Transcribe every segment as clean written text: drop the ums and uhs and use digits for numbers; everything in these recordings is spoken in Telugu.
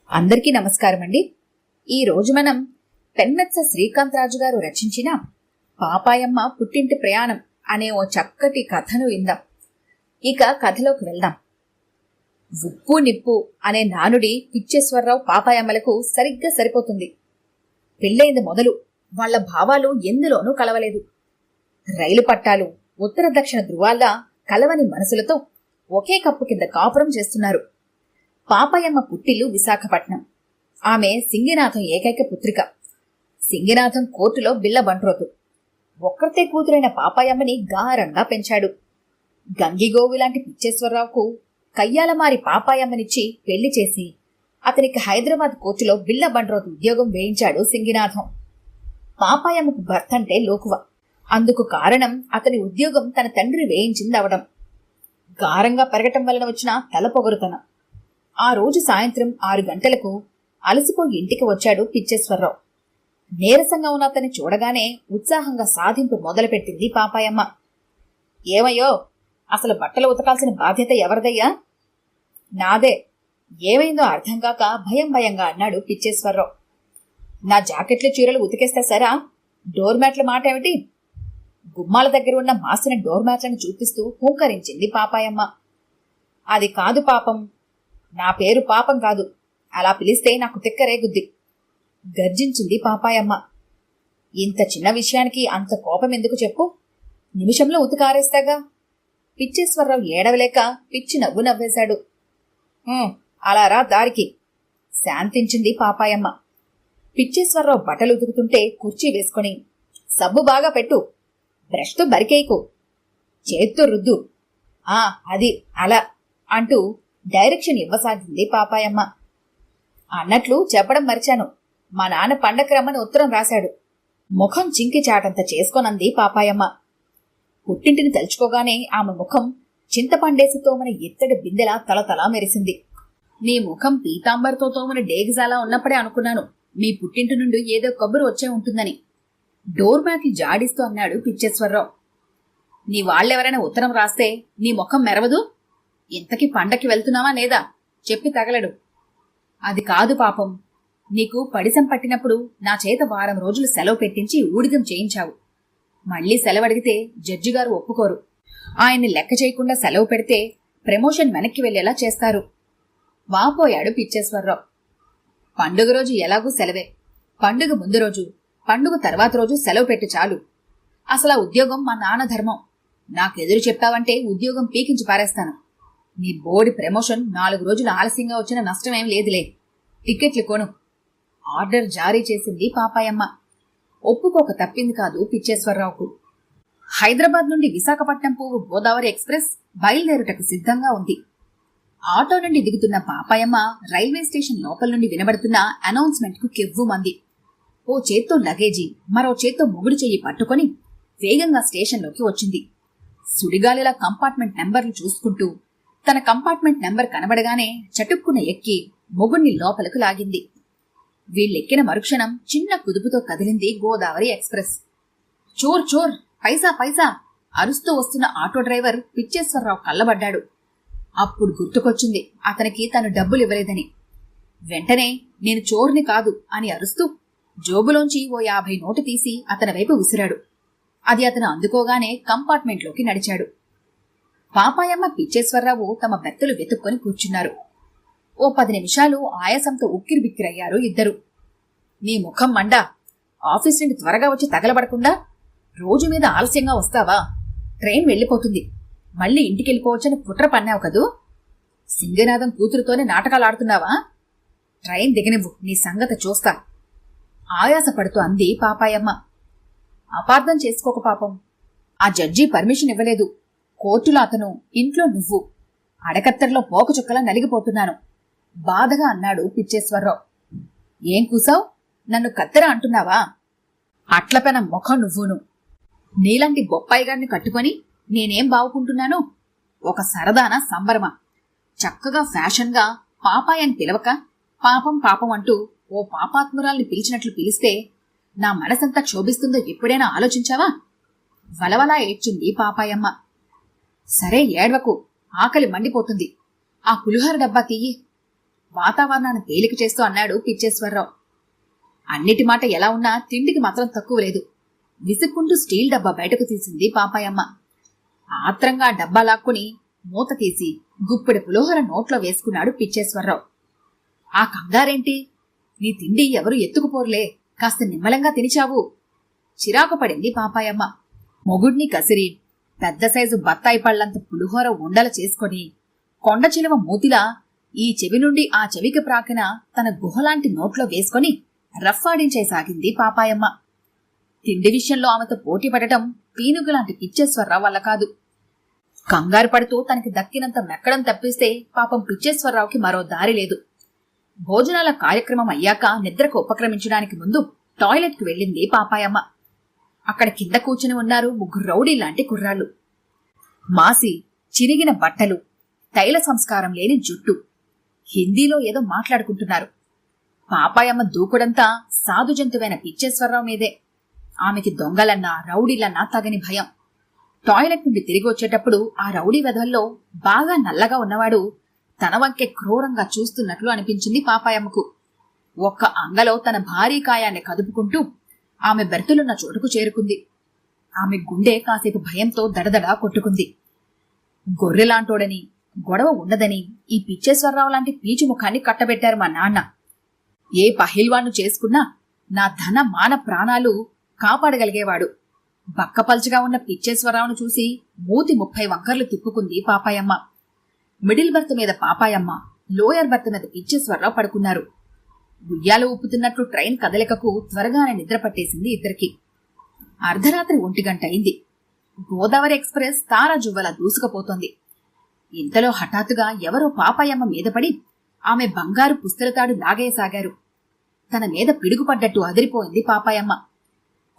అందరికీ నమస్కారం అండి. ఈ రోజు మనం పెన్మెత్స శ్రీకాంత్ రాజు గారు రచించిన పాపాయమ్మ పుట్టింటి ప్రయాణం అనే ఓ చక్కటి కథను విందాం. ఇక కథలోకి వెళ్దాం. ఉప్పు నిప్పు అనే నానుడి పిచ్చేశ్వరరావు పాపాయమ్మలకు సరిగ్గా సరిపోతుంది. పెళ్ళైంది మొదలు వాళ్ల భావాలు ఎందులోనూ కలవలేదు. రైలు పట్టాలు ఉత్తర దక్షిణ ధృవాల్లా కలవని మనసులతో ఒకే కప్పు కింద కాపురం చేస్తున్నారు. పాపాయమ్మ పుట్టిల్లు విశాఖపట్నం. ఆమె సింగినాథం ఏకైక పుత్రిక. సింగినాథం కోర్టులో బిళ్ళ బంట్రోతు. ఒక్కరితే కూతురైన పాపాయమ్మని గారంగా పెంచాడు. గంగిగోవు లాంటి పిచ్చేశ్వరరావుకు కయ్యాలమారి పాపాయమ్మనిచ్చి పెళ్లి చేసి అతనికి హైదరాబాద్ కోర్టులో బిళ్ళ బంట్రోతు ఉద్యోగం వేయించాడు సింగినాథం. పాపాయమ్మకు భర్త అంటే లోకువ. అందుకు కారణం అతని ఉద్యోగం తన తండ్రి వేయించిందవడం. గారంగా పెరగటం వలన వచ్చిన తలపొగరుతనం. ఆ రోజు సాయంత్రం 6 గంటలకు అలసిపోయి ఇంటికి వచ్చాడు పిచ్చేశ్వరరావు. నీరసంగా ఉన్న అతన్ని చూడగానే ఉత్సాహంగా సాధింపు మొదలుపెట్టింది పాపాయమ్మ. ఏమయ్యో, అసలు బట్టలు ఉతకాల్సిన బాధ్యత ఎవరిదయ్యా? నాదే. ఏమైందో అర్థం కాక భయం భయంగా అన్నాడు పిచ్చేశ్వరరావు. నా జాకెట్లు చీరలు ఉతికేస్తే సరా, డోర్మ్యాట్ల మాట ఏమిటి? గుమ్మాల దగ్గర ఉన్న మాసిన డోర్మ్యాట్లను చూపిస్తూ హూంకరించింది పాపాయమ్మ. అది కాదు పాపం. నా పేరు పాపం కాదు. అలా పిలిస్తే నాకు తిక్కరేగుద్ది గర్జించింది పాపాయమ్మ. ఇంత చిన్న విషయానికి అంత కోపం ఎందుకు చెప్పు? నిమిషంలో ఉతికారేస్తాగా. పిచ్చేశ్వరరావు ఏడవలేక పిచ్చి నవ్వు నవ్వేశాడు. అలా రా దారికి, శాంతించింది పాపాయమ్మ. పిచ్చేశ్వరరావు బట్టలు ఉతుకుతుంటే కుర్చీ వేసుకుని, సబ్బు బాగా పెట్టు, బ్రష్తో బరికేయకు, చేత్తో రుద్దు, అది అలా అంటూ డైరెక్షన్ ఇవ్వసాగింది పాపాయమ్మ. అన్నట్లు చెప్పడం మరిచాను, మా నాన్న పండగ రమ్మని ఉత్తరం రాశాడు. ముఖం చింకి చాటంత చేసుకోనంది పాపాయమ్మ. పుట్టింటిని తలుచుకోగానే ఆమె ముఖం చింతపండేసి తోమన ఎత్తడి బిందెలా తలతలా మెరిసింది. నీ ముఖం పీతాంబరితో తోమన డేగిజాలా ఉన్నప్పుడే అనుకున్నాను మీ పుట్టింటి నుండి ఏదో కబురు వచ్చే ఉంటుందని డోర్మ్యాట్లు జాడిస్తూ అన్నాడు పిచ్చేశ్వరరావు. నీ వాళ్ళెవరైనా ఉత్తరం రాస్తే నీ ముఖం మెరవదు? ఇంతకీ పండక్కి వెళ్తున్నావా లేదా? చెప్పి తగలడు. అది కాదు పాపం. నీకు పడిసం పట్టినప్పుడు నా చేత వారం రోజులు సెలవు పెట్టించి ఊడిగం చేయించావు. మళ్లీ సెలవడిగితే జడ్జిగారు ఒప్పుకోరు. ఆయన్ని లెక్క చేయకుండా సెలవు పెడితే ప్రమోషన్ వెనక్కి వెళ్లేలా చేస్తారు. వాపోయాడు పిచ్చేశ్వరరావు. పండుగ రోజు ఎలాగూ సెలవే. పండుగ ముందు రోజు, పండుగ తర్వాత రోజు సెలవు పెట్టి చాలు. అసలు ఆ ఉద్యోగం మా నాన్న ధర్మం. నాకెదురు చెప్తావంటే ఉద్యోగం పీకించి పారేస్తాను. నీ బోర్డు ప్రమోషన్ 4 రోజులు ఆలస్యంగా వచ్చిన నష్టమేం లేదులే. టిక్కెట్లు కొను. ఆర్డర్ జారీ చేసింది పాపాయమ్మ. ఒప్పుకోక తప్పింది కాదు పిచ్చేశ్వరరావుకు. హైదరాబాద్ నుండి విశాఖపట్నం పోవు గోదావరి ఎక్స్ప్రెస్ బయలుదేరుటకు సిద్ధంగా ఉంది. ఆటో నుండి దిగుతున్న పాపాయమ్మ రైల్వే స్టేషన్ లోపల నుండి వినబడుతున్న అనౌన్స్మెంట్ కు కెవ్వుమంది. ఓ చేత్తో లగేజీ, మరో చేత్తో మొగుడు చెయ్యి పట్టుకుని వేగంగా స్టేషన్లోకి వచ్చింది. సుడిగాలిలా కంపార్ట్మెంట్ నెంబర్లు చూసుకుంటూ తన కంపార్ట్మెంట్ నెంబర్ కనబడగానే చటుక్కున ఎక్కి మొగుణ్ణి లోపలకు లాగింది. వీళ్ళెక్కిన మరుక్షణం చిన్న కుదుపుతో కదిలింది గోదావరి ఎక్స్ప్రెస్. చోర్ చోర్, పైసా పైసా అరుస్తూ వస్తున్న ఆటో డ్రైవర్ పిచ్చేశ్వరరావు కళ్ళబడ్డాడు. అప్పుడు గుర్తుకొచ్చింది అతనికి తను డబ్బులివ్వలేదని. వెంటనే నేను చోర్ని కాదు అని అరుస్తూ జోబులోంచి ఓ 50 నోటు తీసి అతని వైపు విసిరాడు. అది అతను అందుకోగానే కంపార్ట్మెంట్లోకి నడిచాడు. పాపాయమ్మ పిచ్చేశ్వరరావు తమ బెత్తలు వెతుక్కొని కూర్చున్నారు. ఓ 10 నిమిషాలు ఆయాసంతో ఉక్కిరిబిక్కిరయ్యారు ఇద్దరు. నీ ముఖం మండా, ఆఫీస్ నుండి త్వరగా వచ్చి తగలబడకుండా రోజు మీద ఆలస్యంగా వస్తావా? ట్రైన్ వెళ్ళిపోతుంది, మళ్ళీ ఇంటికెళ్ళిపోవచ్చని కుట్ర పన్నావు కదూ. సింగనాథం కూతురుతోనే నాటకాలు ఆడుతున్నావా? ట్రైన్ దిగనివ్వు, నీ సంగతి చూస్తా ఆయాసపడుతూ అంది పాపాయమ్మ. అపార్థం చేసుకోక పాపం. ఆ జడ్జి పర్మిషన్ ఇవ్వలేదు. కోర్టులో అతను, ఇంట్లో నువ్వు. అడకత్తెరలో పోకచుక్కలా నలిగిపోతున్నాను బాధగా అన్నాడు పిచ్చేశ్వరరావు. ఏం కూసావు? నన్ను కత్తెర అంటున్నావా? అట్లపెన ముఖం నువ్వును. నీలాంటి బొప్పాయిగాడిని కట్టుకొని నేనేం బావుకుంటున్నాను? ఒక సరదాన సంబరమా? చక్కగా ఫ్యాషన్గా పాపాయ్ అని పిలవక పాపం పాపం అంటూ ఓ పాపాత్మురాల్ని పిలిచినట్లు పిలిస్తే నా మనసంతా క్షోభిస్తుందో ఎప్పుడైనా ఆలోచించావా? వలవలా ఏడ్చింది పాపాయమ్మ. సరే ఏడ్వకు, ఆకలి మండిపోతుంది. ఆ పులిహోర డబ్బా తీయి. వాతావరణాన్ని తేలిక చేస్తూ అన్నాడు పిచ్చేశ్వరరావు. అన్నిటి మాట ఎలా ఉన్నా తిండికి మాత్రం తక్కువ లేదు. విసుక్కుంటూ స్టీల్ డబ్బా బయటకు తీసింది పాపాయమ్మ. ఆత్రంగా డబ్బా లాక్కుని మూత తీసి గుప్పెడు పులిహోర నోట్లో వేసుకున్నాడు పిచ్చేశ్వరరావు. ఆ కంగారేంటి? నీ తిండి ఎవరు ఎత్తుకుపోర్లే, కాస్త నిమ్మలంగా తినిచావు. చిరాకు పడింది పాపాయమ్మ. మొగుడ్ని కసిరి పెద్ద సైజు బత్తాయి పళ్లంత పులిహోర ఉండలు చేసుకొని కొండ చిలువ మూతిలా ఈ చెవి నుండి ఆ చెవికి ప్రాకిన తన గుహలాంటి నోట్లో వేసుకొని రఫ్ఫాడించేసాగింది పాపాయమ్మ. తిండి విషయంలో ఆమెతో పోటీ పడటం పీనుగులాంటి పిచ్చేశ్వరరావు వల్ల కాదు. కంగారు పడుతూ తనకి దక్కినంత మెక్కడం తప్పిస్తే పాపం పిచ్చేశ్వరరావుకి మరో దారి లేదు. భోజనాల కార్యక్రమం అయ్యాక నిద్రకు ఉపక్రమించడానికి ముందు టాయిలెట్కి వెళ్ళింది పాపాయమ్మ. అక్కడ కింద కూర్చుని ఉన్నారు 3 రౌడీ లాంటి కుర్రాళ్ళు. మాసి చిరిగిన బట్టలు, తైల సంస్కారం లేని జుట్టు, హిందీలో ఏదో మాట్లాడుకుంటున్నారు. పాపాయమ్మ దూకుడంతా సాధు జంతువైన పిచ్చేశ్వరరావు మీదే. ఆమెకి దొంగలన్నా రౌడీలన్నా తగని భయం. టాయిలెట్ నుండి తిరిగి వచ్చేటప్పుడు ఆ రౌడీ వెధల్లో బాగా నల్లగా ఉన్నవాడు తన వంకే క్రూరంగా చూస్తున్నట్లు అనిపించింది పాపాయమ్మకు. ఒక్క అంగలో తన భారీ కాయాన్ని కదుపుకుంటూ ఆమె బెర్తులున్న చోటుకు చేరుకుంది. ఆమె గుండె కాసేపు భయంతో దడదడా కొట్టుకుంది. గొర్రెలాంటోడని, గొడవ ఉండదని ఈ పిచ్చేశ్వరరావు లాంటి పీచు ముఖాన్ని కట్టబెట్టారు మా నాన్న. ఏ పహిల్వాన్ను చేసుకున్నా నా ధన మాన ప్రాణాలు కాపాడగలిగేవాడు. బక్కపల్చగా ఉన్న పిచ్చేశ్వరరావును చూసి మూతి 30 వంకర్లు తిప్పుకుంది పాపాయమ్మ. మిడిల్ బర్త్ మీద పాపాయమ్మ, లోయర్ బర్త్ మీద పిచ్చేశ్వరరావు పడుకున్నారు. ఉయ్యాలు ఊపుతున్నట్లు ట్రైన్ కదలికకు త్వరగానే నిద్ర పట్టేసింది ఇద్దరికి. అర్ధరాత్రి 1 గంట అయింది. గోదావరి ఎక్స్ప్రెస్ తారాజువ్వలా దూసుకుపోతోంది. ఇంతలో హఠాత్తుగా ఎవరో పాపాయమ్మ మీద పడి ఆమె బంగారు పుస్తలతాడు లాగేసాగారు. తన మీద పిడుగుపడ్డట్టు అదిరిపోయింది పాపాయమ్మ.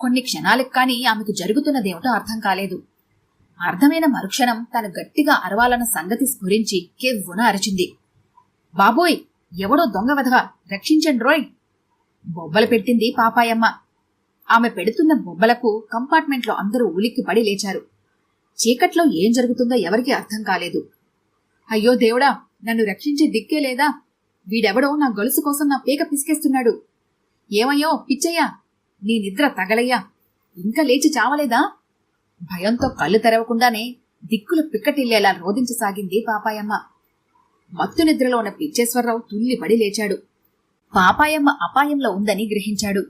కొన్ని క్షణాలకు కాని ఆమెకు జరుగుతున్నదేమిటో అర్థం కాలేదు. అర్థమైన మరుక్షణం తను గట్టిగా అరవాలన్న సంగతి స్ఫురించి కెవ్వున అరిచింది. బాబోయ్, ఎవడో దొంగ వెధవ, రక్షించండి రోయ్! బొబ్బలు పెట్టింది పాపాయమ్మ. ఆమె పెడుతున్న బొబ్బలకు కంపార్ట్మెంట్లో అందరూ ఉలిక్కిపడి లేచారు. చీకట్లో ఏం జరుగుతుందో ఎవరికీ అర్థం కాలేదు. అయ్యో దేవుడా, నన్ను రక్షించే దిక్కే లేదా? వీడెవడో నా గొలుసు కోసం నా పీక పిసికేస్తున్నాడు. ఏమయ్యో పిచ్చయ్యా, నీ నిద్ర తగలయ్యా, ఇంకా లేచి చావలేదా? భయంతో కళ్ళు తెరవకుండానే దిక్కులు పిక్కటిల్లేలా రోదించసాగింది పాపాయమ్మ. మత్తు నిద్రలో ఉన్న పిచ్చేశ్వరరావు తుల్లిపడి లేచాడు. పాపాయమ్మ అపాయంలో ఉందని గ్రహించాడు.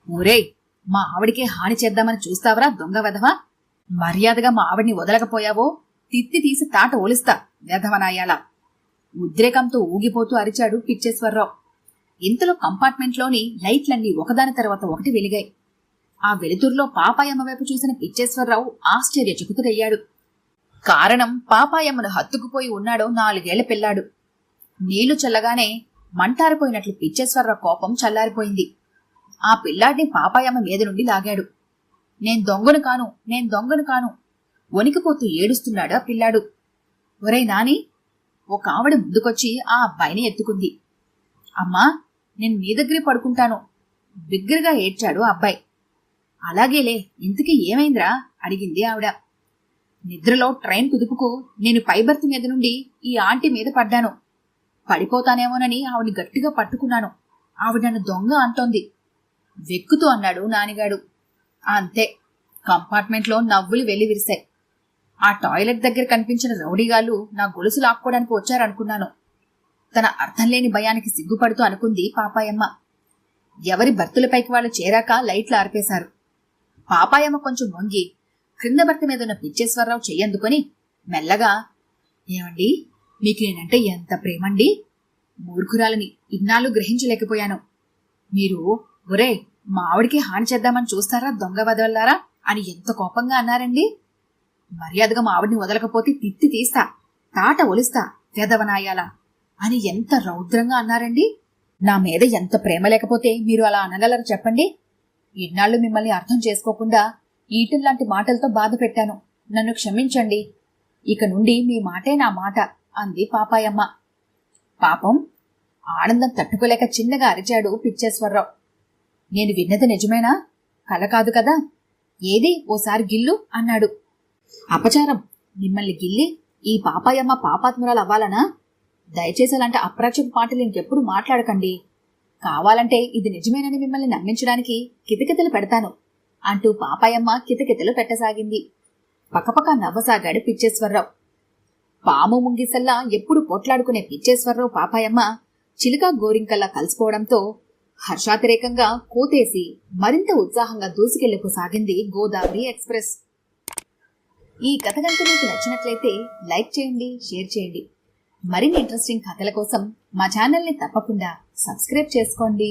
ఊరేయ్, మా ఆవిడికే హాని చేద్దామని చూస్తావరా దొంగ వెధవా? మర్యాదగా మా ఆవిడ్ని వదలకపోయావో తిత్తి తీసి తాట ఓలిస్తా వెధవనాయాలా! ఉద్రేకంతో ఊగిపోతూ అరిచాడు పిచ్చేశ్వరరావు. ఇంతలో కంపార్ట్మెంట్లోని లైట్లన్నీ ఒకదాని తర్వాత ఒకటి వెలిగాయి. ఆ వెలుతురులో పాపాయమ్మ వైపు చూసిన పిచ్చేశ్వరరావు ఆశ్చర్యచకితుడయ్యాడు. కారణం, పాపాయమ్మను హత్తుకుపోయి ఉన్నాడో 4 ఏళ్ల పిల్లాడు. నీళ్లు చల్లగానే మంటారిపోయినట్లు పిచ్చేశ్వరరావు కోపం చల్లారిపోయింది. ఆ పిల్లాడిని పాపాయమ్మ మీద నుండి లాగాడు. నేను దొంగను కాను వణికిపోతూ ఏడుస్తున్నాడు ఆ పిల్లాడు. ఒరేయ్ నాని! ఒక ఆవిడ ముందుకొచ్చి ఆ అబ్బాయిని ఎత్తుకుంది. అమ్మా, నేను నీ దగ్గరే పడుకుంటాను బిగ్గరగా ఏడ్చాడు ఆ అబ్బాయి. అలాగేలే, ఇంతకీ ఏమైందిరా అడిగింది ఆవిడ. నిద్రలో ట్రైన్ కుదుపుకు నేను పైబర్త్ మీద నుండి ఈ ఆంటీ మీద పడ్డాను. పడిపోతానేమోనని ఆవిడ్ని గట్టిగా పట్టుకున్నాను. ఆవిడ నన్ను దొంగ అంటోంది వెక్కుతూ అన్నాడు నానిగాడు. అంతే, కంపార్ట్మెంట్లో నవ్వులు వెళ్లి విరిశాయి. ఆ టాయిలెట్ దగ్గర కనిపించిన రౌడీగాళ్లు నా గొలుసు లాక్కోవడానికి వచ్చారనుకున్నాను. తన అర్థం లేని భయానికి సిగ్గుపడుతూ అనుకుంది పాపాయమ్మ. ఎవరి బర్తులపైకి వాళ్ళు చేరాక లైట్లు ఆర్పేశారు. పాపాయమ్మ కొంచెం వంగి క్రింద భర్త మీద ఉన్న పిచ్చేశ్వరరావు చెయ్యందుకొని మెల్లగా, ఏమండి, మీకు నేనంటే ఎంత ప్రేమండి? మూర్ఖురాలని ఇన్నాళ్ళు గ్రహించలేకపోయాను. మీరు ఒరే మా ఆవిడికి హాని చేద్దామని చూస్తారా దొంగ వదల్లారా అని ఎంత కోపంగా అన్నారండి. మర్యాదగా మా ఆవిడిని వదలకపోతే తిత్తి తీస్తా, తాట ఒలిస్తా వెదవనాయాలా అని ఎంత రౌద్రంగా అన్నారండి. నా మీద ఎంత ప్రేమ లేకపోతే మీరు అలా అనగలరు చెప్పండి? ఇన్నాళ్ళు మిమ్మల్ని అర్థం చేసుకోకుండా ఈటల్లాంటి మాటలతో బాధ పెట్టాను. నన్ను క్షమించండి. ఇక నుండి మీ మాటే నా మాట అంది పాపాయమ్మ. పాపం, ఆనందం తట్టుకోలేక చిన్నగా అరిచాడు పిచ్చేశ్వరరావు. నేను విన్నది నిజమేనా? కల కాదు కదా? ఏది ఓసారి గిల్లు అన్నాడు. అపచారం, మిమ్మల్ని గిల్లి ఈ పాపాయమ్మ పాపాత్మురాలు అవ్వాలనా? దయచేసి అలాంటి అప్రాచ్యపు మాటలు ఇంకెప్పుడు మాట్లాడకండి. కావాలంటే ఇది నిజమేనని మిమ్మల్ని నమ్మించడానికి కితకితలు పెడతాను అంటూ పాపాయమ్మ కితకితలు పెట్టసాగింది. పకపక నవ్వసాగాడు పిచ్చేశ్వరరావు. పాము ముంగిసల్లా ఎప్పుడు పోట్లాడుకునే పిచ్చేశ్వరరావు పాపాయమ్మ చిలుక గోరింకల్లా కలుసుకోవడంతో హర్షాతిరేకంగా కూతేసి మరింత ఉత్సాహంగా దూసుకెళ్లిపోసాగింది గోదావరి ఎక్స్ప్రెస్. ఈ కథ కనుక మీకు నచ్చినట్లయితే లైక్ చేయండి, షేర్ చేయండి. మరిన్ని ఇంట్రెస్టింగ్ కథల కోసం మా ఛానల్ని తప్పకుండా సబ్స్క్రైబ్ చేసుకోండి.